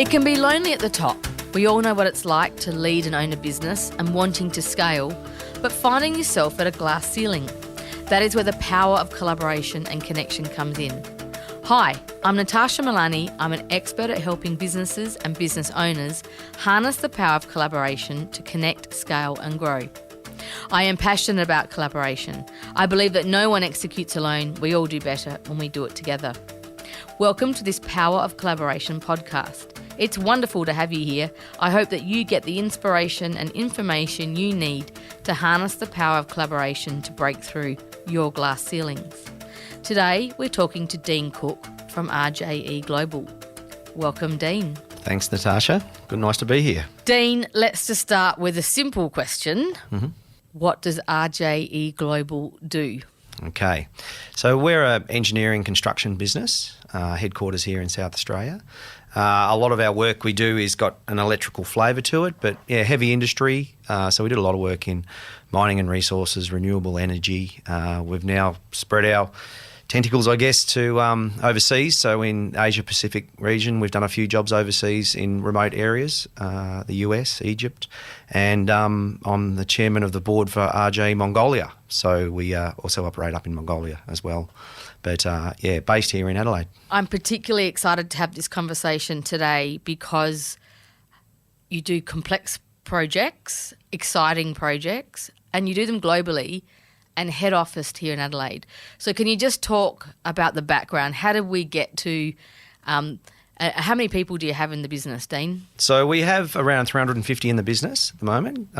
It can be lonely at the top. We all know what it's like to lead and own a business and wanting to scale, but finding yourself at a glass ceiling. That is where the power of collaboration and connection comes in. Hi, I'm Natasha Milani. I'm an expert at helping businesses and business owners harness the power of collaboration to connect, scale and grow. I am passionate about collaboration. I believe that no one executes alone. We all do better when we do it together. Welcome to this Power of Collaboration podcast. It's wonderful to have you here. I hope that you get the inspiration and information you need to harness the power of collaboration to break through your glass ceilings. Today, we're talking to Dean Cook from RJE Global. Welcome, Dean. Thanks, Natasha. Good, nice to be here. Dean, let's just start with a simple question. What does RJE Global do? Okay, so we're an engineering construction business, headquarters here in South Australia. A lot of our work we do is got an electrical flavour to it, but yeah, heavy industry. So we did a lot of work in mining and resources, renewable energy. We've now spread our tentacles, I guess, to overseas. So in Asia Pacific region, we've done a few jobs overseas in remote areas, the US, Egypt, and I'm the chairman of the board for RJE Mongolia. So we also operate up in Mongolia as well. But yeah, based here in Adelaide. I'm particularly excited to have this conversation today because you do complex projects, exciting projects, and you do them globally and head office here in Adelaide. So can you just talk about the background? How did we get to, how many people do you have in the business, Dean? So we have around 350 in the business at the moment.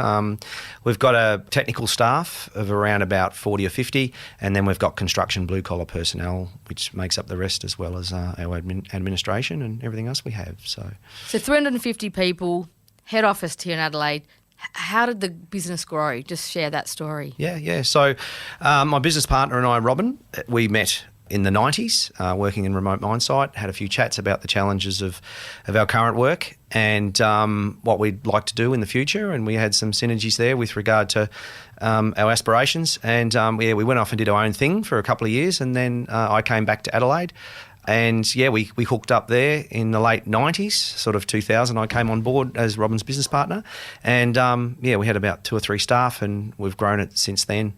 We've got a technical staff of around about 40 or 50, and then we've got construction blue-collar personnel, which makes up the rest, as well as our administration and everything else we have. So 350 people, head office here in Adelaide. How did the business grow? Just share that story. Yeah. So my business partner and I, Robin, we met in the 90s working in remote mine site, had a few chats about the challenges of our current work and what we'd like to do in the future, and we had some synergies there with regard to our aspirations. And we went off and did our own thing for a couple of years, and then I came back to Adelaide. And yeah, we hooked up there in the late 90s, sort of 2000. I came on board as Robin's business partner. And we had about 2 or 3 staff, and we've grown it since then.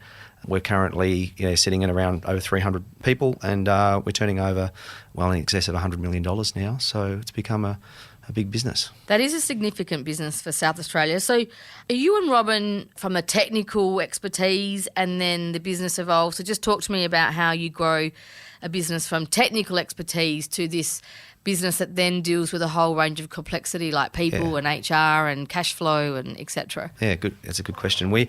We're currently sitting at around over 300 people, and we're turning over well in excess of $100 million now. So it's become a big business. That is a significant business for South Australia. So are you and Robin from a technical expertise and then the business evolves? So just talk to me about how you grow a business from technical expertise to this business that then deals with a whole range of complexity like people and HR and cash flow and etc. Yeah, good. That's a good question. We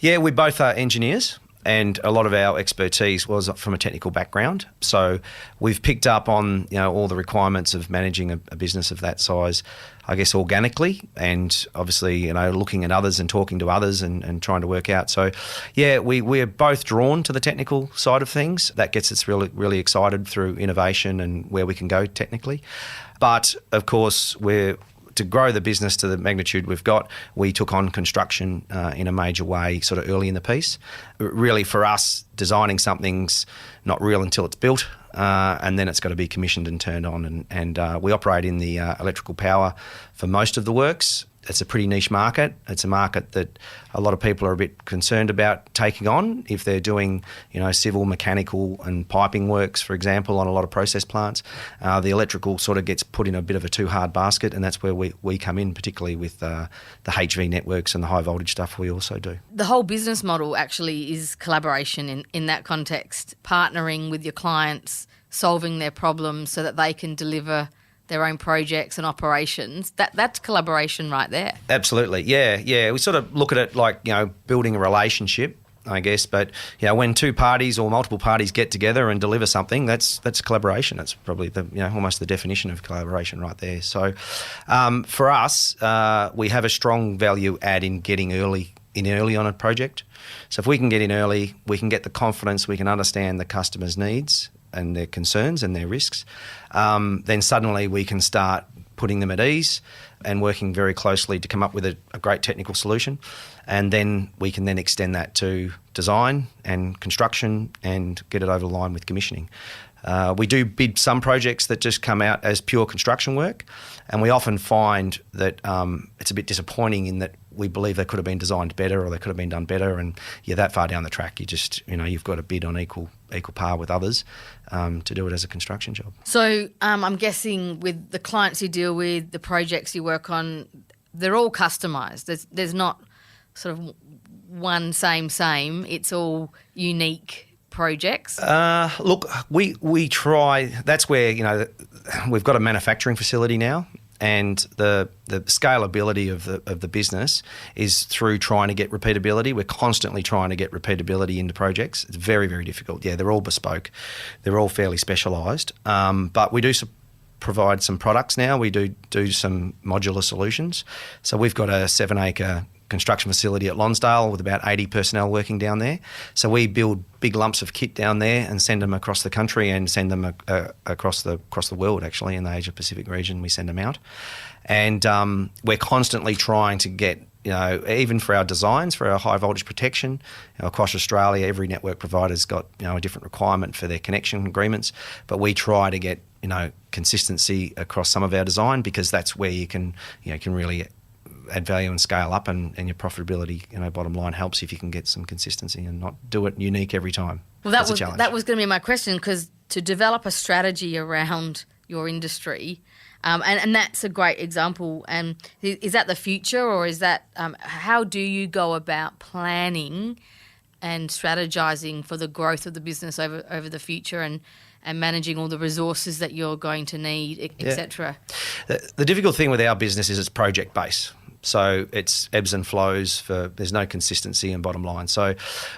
both are engineers, and a lot of our expertise was from a technical background. So we've picked up on all the requirements of managing a business of that size, I guess, organically, and obviously looking at others and talking to others and trying to work out. So yeah, we're both drawn to the technical side of things. That gets us really, really excited through innovation and where we can go technically. But of course, to grow the business to the magnitude we've got, we took on construction in a major way sort of early in the piece. Really, for us, designing something's not real until it's built, and then it's got to be commissioned and turned on. And we operate in the electrical power for most of the works. It's a pretty niche market. It's a market that a lot of people are a bit concerned about taking on if they're doing, civil, mechanical and piping works, for example, on a lot of process plants. The electrical sort of gets put in a bit of a too hard basket, and that's where we come in, particularly with the HV networks and the high voltage stuff we also do. The whole business model actually is collaboration in that context, partnering with your clients, solving their problems so that they can deliver their own projects and operations. That's collaboration right there. Absolutely, yeah. We sort of look at it like, building a relationship, I guess. But, when 2 parties or multiple parties get together and deliver something, that's collaboration. That's probably almost the definition of collaboration right there. So for us, we have a strong value add in getting early on a project. So if we can get in early, we can get the confidence, we can understand the customer's needs and their concerns and their risks, then suddenly we can start putting them at ease and working very closely to come up with a great technical solution. And then we can then extend that to design and construction and get it over the line with commissioning. We do bid some projects that just come out as pure construction work, and we often find that it's a bit disappointing in that we believe they could have been designed better or they could have been done better, and you're that far down the track, you've got to bid on equal par with others to do it as a construction job. So I'm guessing with the clients you deal with, the projects you work on, they're all customised. There's not sort of one same. It's all unique projects. Look, we try. That's where we've got a manufacturing facility now, and the scalability of the business is through trying to get repeatability. We're constantly trying to get repeatability into projects. It's very, very difficult. Yeah, they're all bespoke. They're all fairly specialised. But we do provide some products now. We do some modular solutions. So we've got a 7-acre construction facility at Lonsdale with about 80 personnel working down there. So we build big lumps of kit down there and send them across the country and send them across the world, actually, in the Asia Pacific region. We send them out. And we're constantly trying to get, even for our designs, for our high voltage protection, across Australia, every network provider's got, a different requirement for their connection agreements. But we try to get, consistency across some of our design, because that's where you can really add value and scale up, and your profitability, bottom line, helps if you can get some consistency and not do it unique every time. Well, that was going to be my question, because to develop a strategy around your industry, and that's a great example. And is that the future, or is that how do you go about planning and strategizing for the growth of the business over the future, and managing all the resources that you're going to need, etc.? The difficult thing with our business is it's project based. So it's ebbs and flows. There's no consistency in bottom line. So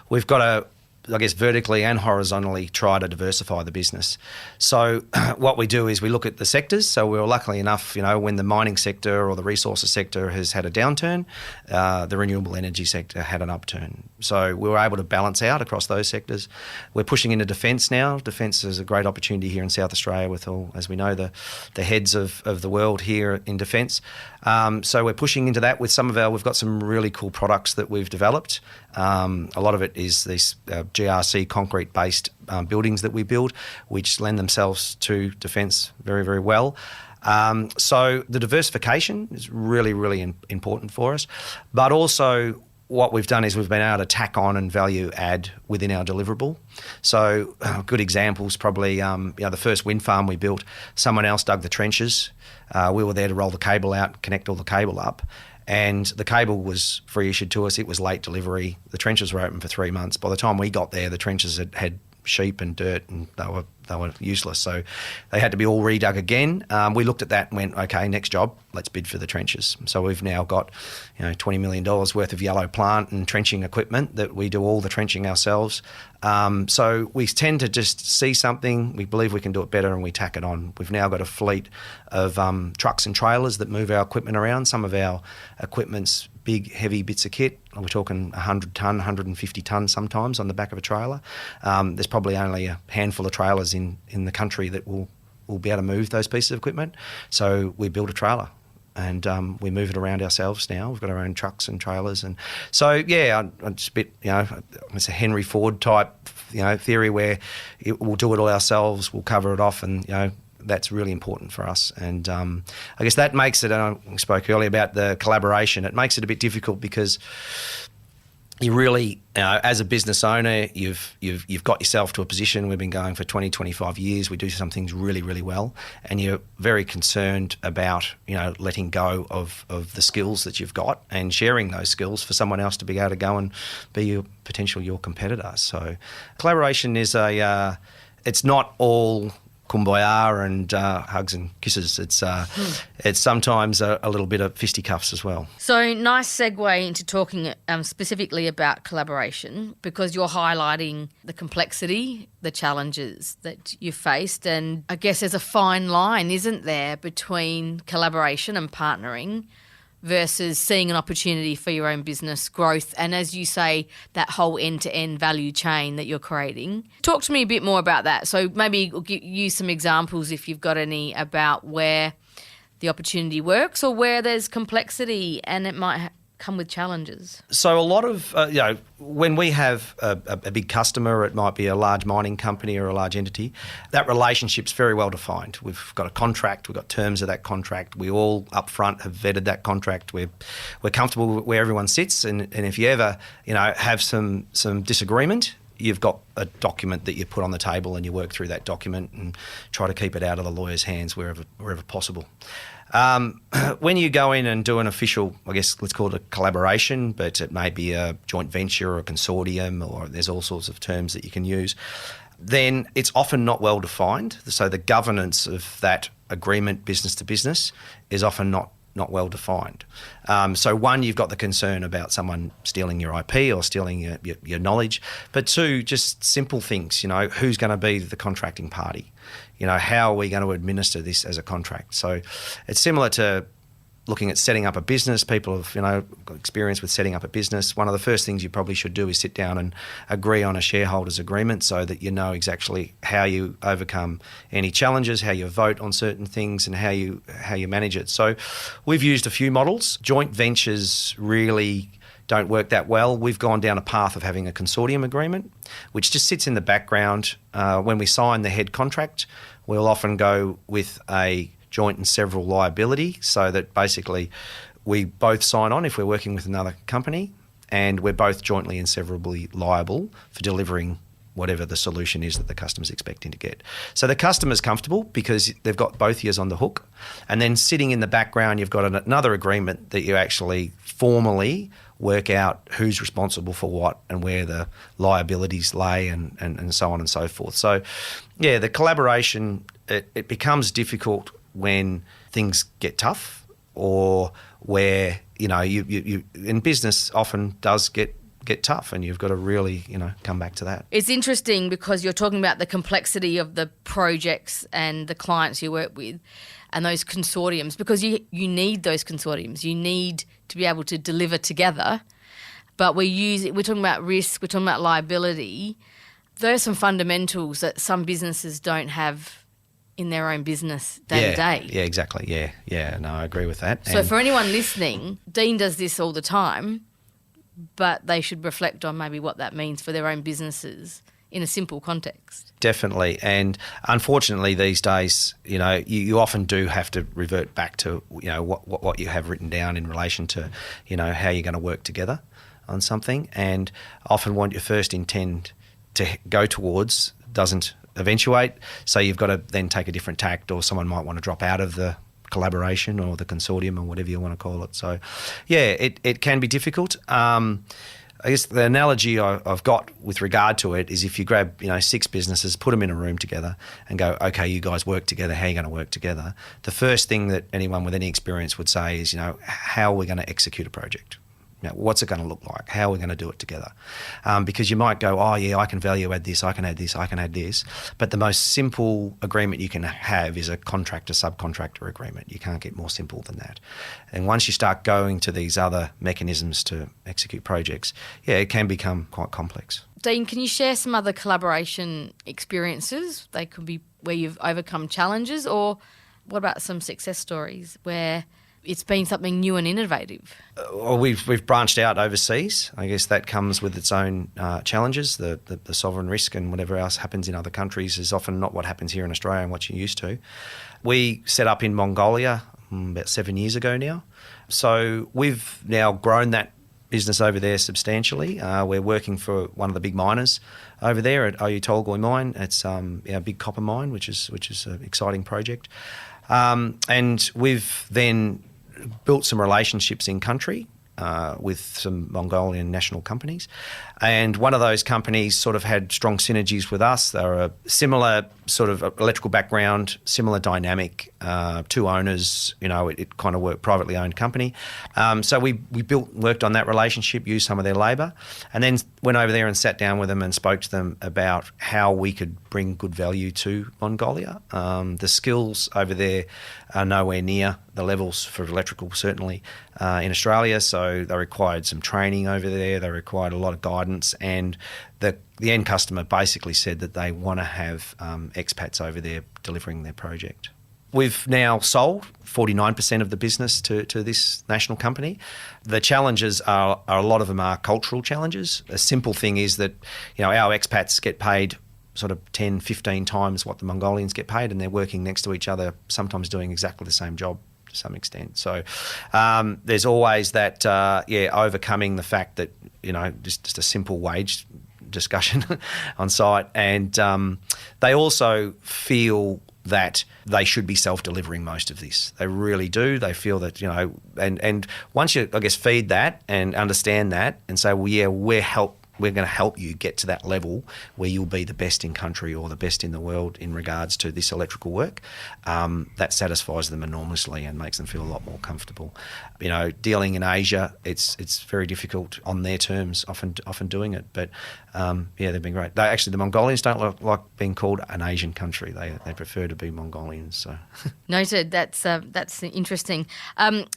we've got to, vertically and horizontally try to diversify the business. So what we do is we look at the sectors. So we were lucky enough, when the mining sector or the resources sector has had a downturn, the renewable energy sector had an upturn. So we were able to balance out across those sectors. We're pushing into defence now. Defence is a great opportunity here in South Australia with all, as we know, the heads of the world here in defence. So we're pushing into that with we've got some really cool products that we've developed. A lot of it is these GRC concrete-based buildings that we build, which lend themselves to defence very, very well. So the diversification is really, really important for us. But also what we've done is we've been able to tack on and value add within our deliverable. So good examples probably, the first wind farm we built, someone else dug the trenches. We were there to roll the cable out, connect all the cable up. And the cable was free issued to us. It was late delivery. The trenches were open for 3 months. By the time we got there, the trenches had sheep and dirt, and they were useless. So they had to be all redug again. We looked at that and went, okay, next job, let's bid for the trenches. So we've now got $20 million worth of yellow plant and trenching equipment that we do all the trenching ourselves. So we tend to just see something, we believe we can do it better, and we tack it on. We've now got a fleet of trucks and trailers that move our equipment around. Some of our equipment's big, heavy bits of kit. We're talking 100 tonne, 150 tonne sometimes on the back of a trailer. There's probably only a handful of trailers in the country that will be able to move those pieces of equipment. So we build a trailer and we move it around ourselves now. We've got our own trucks and trailers. And so, I'm just a bit, it's a Henry Ford type, theory where we'll do it all ourselves, we'll cover it off, and, that's really important for us. And I guess that makes it, and I spoke earlier about the collaboration, it makes it a bit difficult because you really, as a business owner, you've got yourself to a position. We've been going for 20, 25 years. We do some things really, really well, and you're very concerned about, letting go of the skills that you've got and sharing those skills for someone else to be able to go and be your competitor. So collaboration is it's not all kumbaya and hugs and kisses. It's sometimes a little bit of fisticuffs as well. So nice segue into talking specifically about collaboration, because you're highlighting the complexity, the challenges that you've faced, and I guess there's a fine line, isn't there, between collaboration and partnering versus seeing an opportunity for your own business growth and, as you say, that whole end-to-end value chain that you're creating. Talk to me a bit more about that. So maybe use some examples, if you've got any, about where the opportunity works or where there's complexity and it might come with challenges? So a lot of, when we have a big customer, it might be a large mining company or a large entity, that relationship's very well defined. We've got a contract, we've got terms of that contract. We all up front have vetted that contract. We're comfortable where everyone sits, and if you ever, have some disagreement, you've got a document that you put on the table and you work through that document and try to keep it out of the lawyer's hands wherever possible. When you go in and do an official, I guess let's call it a collaboration, but it may be a joint venture or a consortium, or there's all sorts of terms that you can use, then it's often not well defined. So the governance of that agreement, business to business, is often not well defined. So one, you've got the concern about someone stealing your IP or stealing your knowledge, but two, just simple things, who's going to be the contracting party? How are we going to administer this as a contract? So it's similar to looking at setting up a business. People have, got experience with setting up a business. One of the first things you probably should do is sit down and agree on a shareholders agreement so that you know exactly how you overcome any challenges, how you vote on certain things, and how you manage it. So we've used a few models. Joint ventures really don't work that well. We've gone down a path of having a consortium agreement, which just sits in the background. When we sign the head contract, we'll often go with a joint and several liability, so that basically we both sign on if we're working with another company, and we're both jointly and severably liable for delivering whatever the solution is that the customer's expecting to get. So the customer's comfortable because they've got both ears on the hook, and then sitting in the background you've got another agreement that you actually formally work out who's responsible for what and where the liabilities lay and so on and so forth. So yeah, the collaboration, it becomes difficult when things get tough, or where you in business often does get tough, and you've got to really come back to that. It's interesting because you're talking about the complexity of the projects and the clients you work with and those consortiums, because you need those consortiums. You need to be able to deliver together. But we're talking about risk, we're talking about liability. There are some fundamentals that some businesses don't have in their own business day to day. Yeah, exactly. Yeah. No, I agree with that. So for anyone listening, Dean does this all the time, but they should reflect on maybe what that means for their own businesses in a simple context. Definitely. And unfortunately these days, you often do have to revert back to, what you have written down in relation to, how you're going to work together on something, and often what you first intend to go towards doesn't eventuate, so you've got to then take a different tact, or someone might want to drop out of the collaboration or the consortium or whatever you want to call it. So yeah, it can be difficult. I guess the analogy I've got with regard to it is if you grab 6 businesses, put them in a room together and go, okay, you guys work together, how are you going to work together? The first thing that anyone with any experience would say is, how are we going to execute a project? What's it going to look like? How are we going to do it together? Because you might go, oh yeah, I can value add this, I can add this, I can add this. But the most simple agreement you can have is a contractor-subcontractor agreement. You can't get more simple than that. And once you start going to these other mechanisms to execute projects, it can become quite complex. Dean, can you share some other collaboration experiences? They could be where you've overcome challenges, or what about some success stories where it's been something new and innovative? Well, we've branched out overseas. I guess that comes with its own challenges. The sovereign risk and whatever else happens in other countries is often not what happens here in Australia and what you're used to. We set up in Mongolia about 7 years ago now. So we've now grown that business over there substantially. We're working for one of the big miners over there at Oyu Tolgoi mine. It's a big copper mine, which is an exciting project. And we've then built some relationships in country with some Mongolian national companies. And one of those companies sort of had strong synergies with us. They were a similar sort of electrical background, similar dynamic, 2 owners, it kind of worked, privately owned company. So we worked on that relationship, used some of their labour, and then went over there and sat down with them and spoke to them about how we could bring good value to Mongolia. The skills over there are nowhere near the levels for electrical, certainly, in Australia. So they required some training over there. They required a lot of guidance, and the end customer basically said that they want to have expats over there delivering their project. We've now sold 49% of the business to this national company. The challenges are a lot of them are cultural challenges. A simple thing is that, our expats get paid sort of 10, 15 times what the Mongolians get paid, and they're working next to each other, sometimes doing exactly the same job to some extent. So there's always that, overcoming the fact that, just a simple wage discussion on site. And they also feel that they should be self-delivering most of this. They really do. They feel that, and once you, feed that and understand that and say, well, yeah, we're going to help you get to that level where you'll be the best in country or the best in the world in regards to this electrical work, that satisfies them enormously and makes them feel a lot more comfortable. Dealing in Asia, it's very difficult on their terms, often doing it. But they've been great. The Mongolians don't like being called an Asian country. They prefer to be Mongolians. So noted. That's interesting.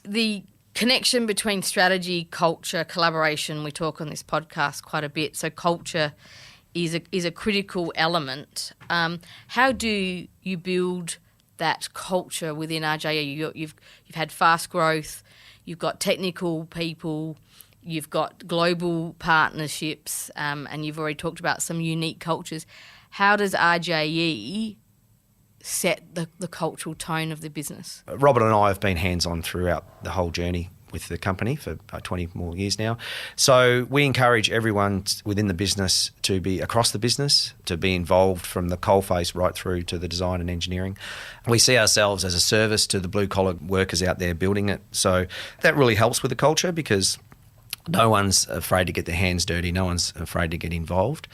The connection between strategy, culture, collaboration, we talk on this podcast quite a bit. So culture is a critical element. How do you build that culture within RJE? You've had fast growth, you've got technical people, you've got global partnerships, and you've already talked about some unique cultures. How does RJE set the cultural tone of the business? Robert and I have been hands-on throughout the whole journey with the company for 20 more years now. So we encourage everyone within the business to be across the business, to be involved from the coalface right through to the design and engineering. We see ourselves as a service to the blue-collar workers out there building it. So that really helps with the culture because no one's afraid to get their hands dirty. No one's afraid to get involved.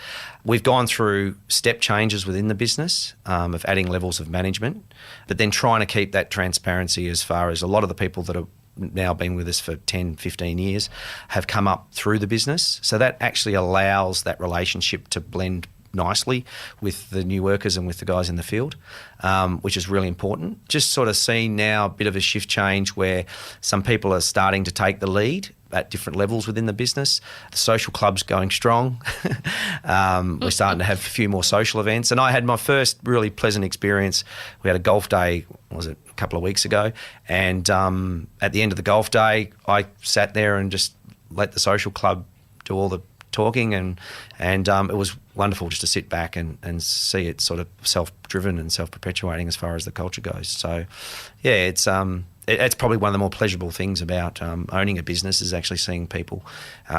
We've gone through step changes within the business of adding levels of management, but then trying to keep that transparency as far as a lot of the people that have now been with us for 10, 15 years have come up through the business. So that actually allows that relationship to blend nicely with the new workers and with the guys in the field, which is really important. Just sort of seeing now a bit of a shift change where some people are starting to take the lead at different levels within the business. The social club's going strong. We're starting to have a few more social events. And I had my first really pleasant experience. We had a golf day, a couple of weeks ago? And at the end of the golf day, I sat there and just let the social club do all the talking, and it was wonderful just to sit back and see it sort of self-driven and self-perpetuating as far as the culture goes. So, yeah, it's probably one of the more pleasurable things about owning a business is actually seeing people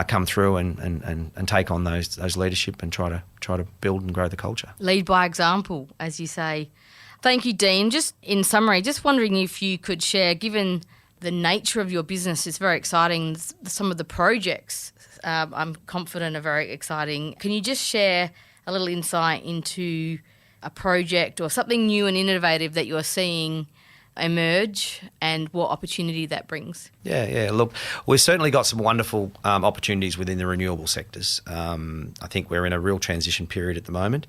come through and take on those leadership and try to build and grow the culture. Lead by example, as you say. Thank you, Dean. Just in summary, just wondering if you could share, given the nature of your business, it's very exciting. Some of the projects, I'm confident, are very exciting. Can you just share a little insight into a project or something new and innovative that you're seeing emerge and what opportunity that brings? Yeah. Look, we've certainly got some wonderful opportunities within the renewable sectors. I think we're in a real transition period at the moment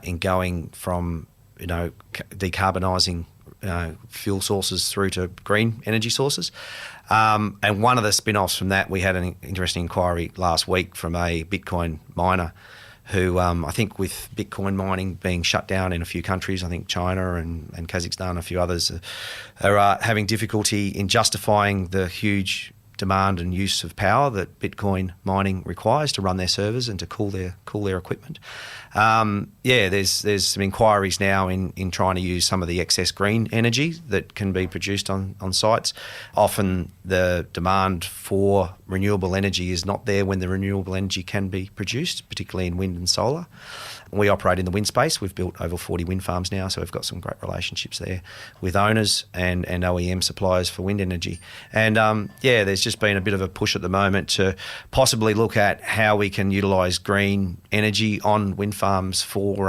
in going from decarbonising fuel sources through to green energy sources. And one of the spin-offs from that, we had an interesting inquiry last week from a Bitcoin miner who I think with Bitcoin mining being shut down in a few countries, I think China and Kazakhstan and a few others are having difficulty in justifying the huge demand and use of power that Bitcoin mining requires to run their servers and to cool their equipment. There's some inquiries now in trying to use some of the excess green energy that can be produced on sites. Often the demand for renewable energy is not there when the renewable energy can be produced, particularly in wind and solar. We operate in the wind space. We've built over 40 wind farms now, so we've got some great relationships there with owners and OEM suppliers for wind energy. And there's just been a bit of a push at the moment to possibly look at how we can utilise green energy on wind farms for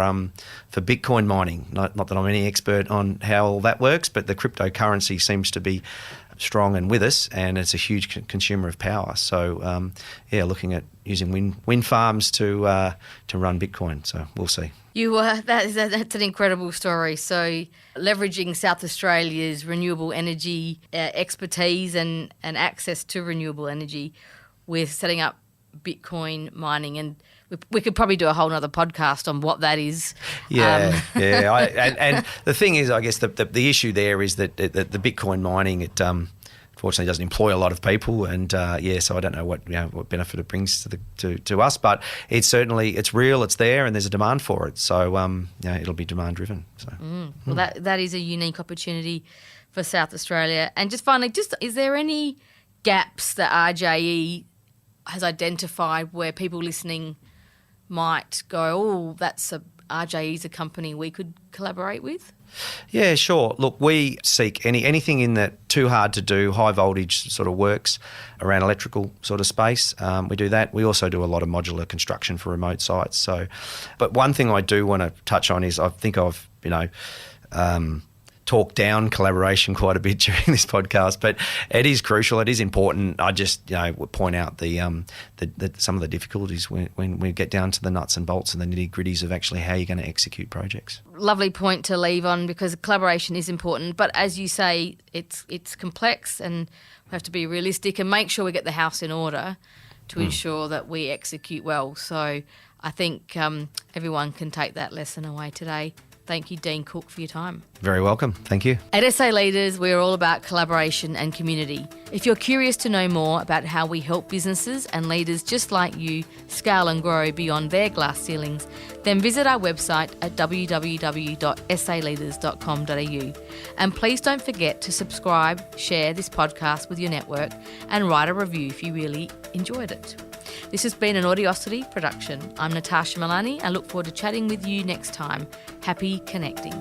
Bitcoin mining. Not that I'm any expert on how all that works, but the cryptocurrency seems to be strong and with us, and it's a huge consumer of power. So, looking at using wind farms to run Bitcoin. So we'll see. That's an incredible story. So leveraging South Australia's renewable energy expertise and access to renewable energy, we're setting up Bitcoin mining, and we could probably do a whole other podcast on what that is. Yeah. And the thing is, I guess the issue there is that the Bitcoin mining, it fortunately doesn't employ a lot of people, and so I don't know what benefit it brings to us, but it's real, it's there, and there's a demand for it. So it'll be demand driven. So well, that is a unique opportunity for South Australia. And just finally, is there any gaps that RJE has identified where people listening might go, oh, RJE's a company we could collaborate with? Yeah, sure. Look, we seek anything in that too hard to do, high voltage sort of works around electrical sort of space. We do that. We also do a lot of modular construction for remote sites. So, but one thing I do want to touch on is I think I've talk down collaboration quite a bit during this podcast, but it is crucial. It is important. I just point out the some of the difficulties when we get down to the nuts and bolts and the nitty gritties of actually how you're going to execute projects. Lovely point to leave on, because collaboration is important. But as you say, it's complex, and we have to be realistic and make sure we get the house in order to ensure that we execute well. So I think everyone can take that lesson away today. Thank you, Dean Cook, for your time. Very welcome. Thank you. At SA Leaders, we're all about collaboration and community. If you're curious to know more about how we help businesses and leaders just like you scale and grow beyond their glass ceilings, then visit our website at www.saleaders.com.au. And please don't forget to subscribe, share this podcast with your network, and write a review if you really enjoyed it. This has been an Audiosity production. I'm Natasha Milani. I look forward to chatting with you next time. Happy connecting.